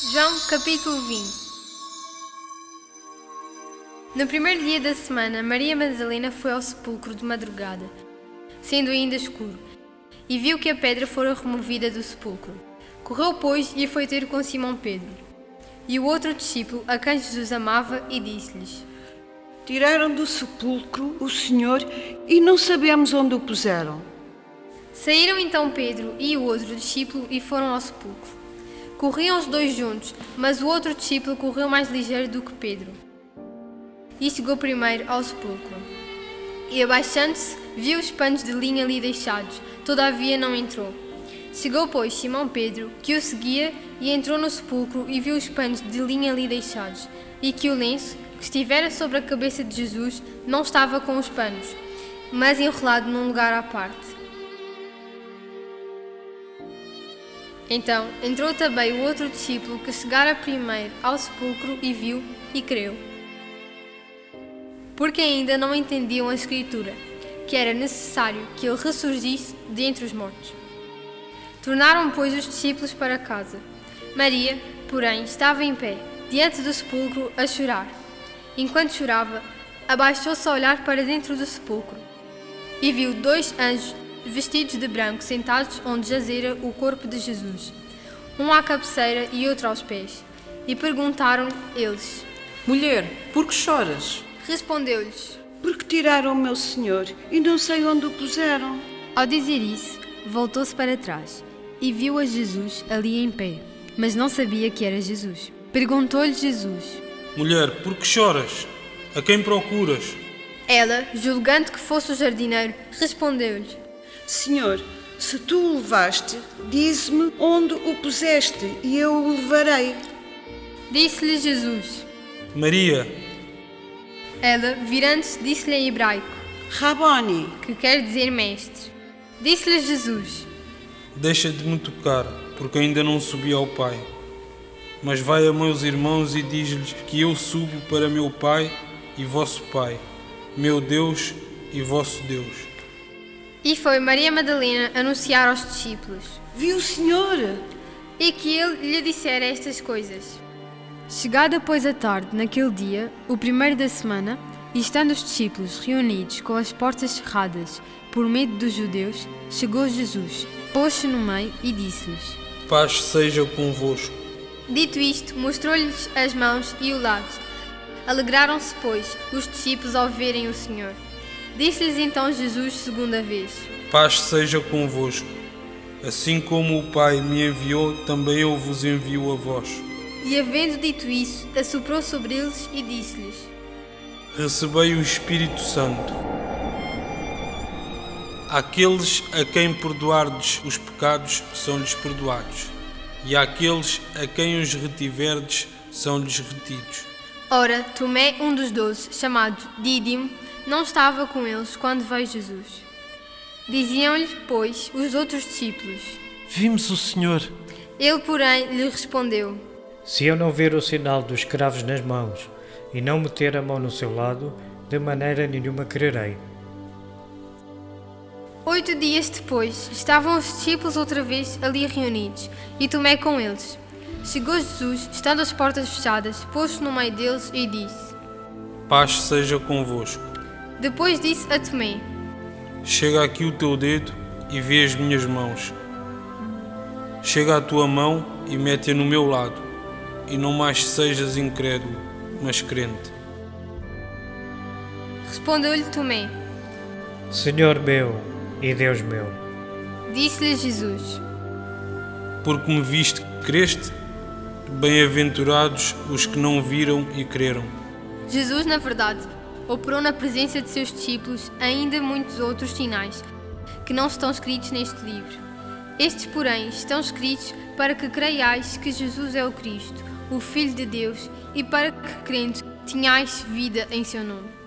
João capítulo 20. No primeiro dia da semana, Maria Madalena foi ao sepulcro de madrugada, sendo ainda escuro, e viu que a pedra fora removida do sepulcro. Correu, pois, e foi ter com Simão Pedro e o outro discípulo, a quem Jesus amava, e disse-lhes: Tiraram do sepulcro o Senhor e não sabemos onde o puseram. Saíram então Pedro e o outro discípulo e foram ao sepulcro. Corriam os dois juntos, mas o outro discípulo correu mais ligeiro do que Pedro e chegou primeiro ao sepulcro. E abaixando-se, viu os panos de linha ali deixados, todavia não entrou. Chegou, pois, Simão Pedro, que o seguia, e entrou no sepulcro e viu os panos de linha ali deixados, e que o lenço, que estivera sobre a cabeça de Jesus, não estava com os panos, mas enrolado num lugar à parte. Então entrou também o outro discípulo que chegara primeiro ao sepulcro e viu e creu. Porque ainda não entendiam a Escritura, que era necessário que ele ressurgisse de entre os mortos. Tornaram, pois, os discípulos para casa. Maria, porém, estava em pé, diante do sepulcro, a chorar. Enquanto chorava, abaixou-se a olhar para dentro do sepulcro e viu dois anjos vestidos de branco sentados onde jazera o corpo de Jesus, um à cabeceira e outro aos pés. E perguntaram eles: Mulher, por que choras? Respondeu-lhes: Porque tiraram o meu Senhor e não sei onde o puseram. Ao dizer isso, voltou-se para trás e viu a Jesus ali em pé, mas não sabia que era Jesus. Perguntou-lhe Jesus: Mulher, por que choras? A quem procuras? Ela, julgando que fosse o jardineiro, respondeu-lhe: Senhor, se tu o levaste, dize-me onde o puseste e eu o levarei. Disse-lhe Jesus. Maria. Ela, virando-se, disse-lhe em hebraico, Raboni, que quer dizer mestre. Disse-lhe Jesus: Deixa de me tocar, porque ainda não subi ao Pai. Mas vai a meus irmãos e diz-lhes que eu subo para meu Pai e vosso Pai, meu Deus e vosso Deus. E foi Maria Madalena anunciar aos discípulos vi o Senhor. e que ele lhe dissera estas coisas. Chegada, pois, a tarde, naquele dia, o primeiro da semana, e estando os discípulos reunidos com as portas cerradas por medo dos judeus, chegou Jesus, pôs-se no meio e disse-lhes: Paz seja convosco. Dito isto, mostrou-lhes as mãos e o lado. Alegraram-se, pois, os discípulos ao verem o Senhor. Disse-lhes então Jesus segunda vez: Paz seja convosco. Assim como o Pai me enviou, também eu vos envio a vós. E havendo dito isso, assoprou sobre eles e disse-lhes: Recebei o Espírito Santo. Àqueles a quem perdoardes os pecados, são-lhes perdoados. E àqueles a quem os retiverdes, são-lhes retidos. Ora, Tomé, um dos 12, chamado Dídimo, não estava com eles quando veio Jesus. Diziam-lhe, pois, os outros discípulos: Vimos o Senhor. Ele, porém, lhe respondeu: Se eu não ver o sinal dos cravos nas mãos e não meter a mão no seu lado, de maneira nenhuma crerei. 8 dias depois, estavam os discípulos outra vez ali reunidos, e Tomé com eles. Chegou Jesus, estando as portas fechadas, pôs-se no meio deles e disse: Paz seja convosco. Depois disse a Tomé: Chega aqui o teu dedo e vê as minhas mãos. Chega a tua mão e mete-a no meu lado, e não mais sejas incrédulo, mas crente. Respondeu-lhe Tomé. Senhor meu e Deus meu. Disse-lhe Jesus: Porque me viste, creste? Bem-aventurados os que não viram e creram. Jesus, na verdade, operou na presença de seus discípulos ainda muitos outros sinais, que não estão escritos neste livro. Estes, porém, estão escritos para que creiais que Jesus é o Cristo, o Filho de Deus, e para que, crendo, tenhais vida em seu nome.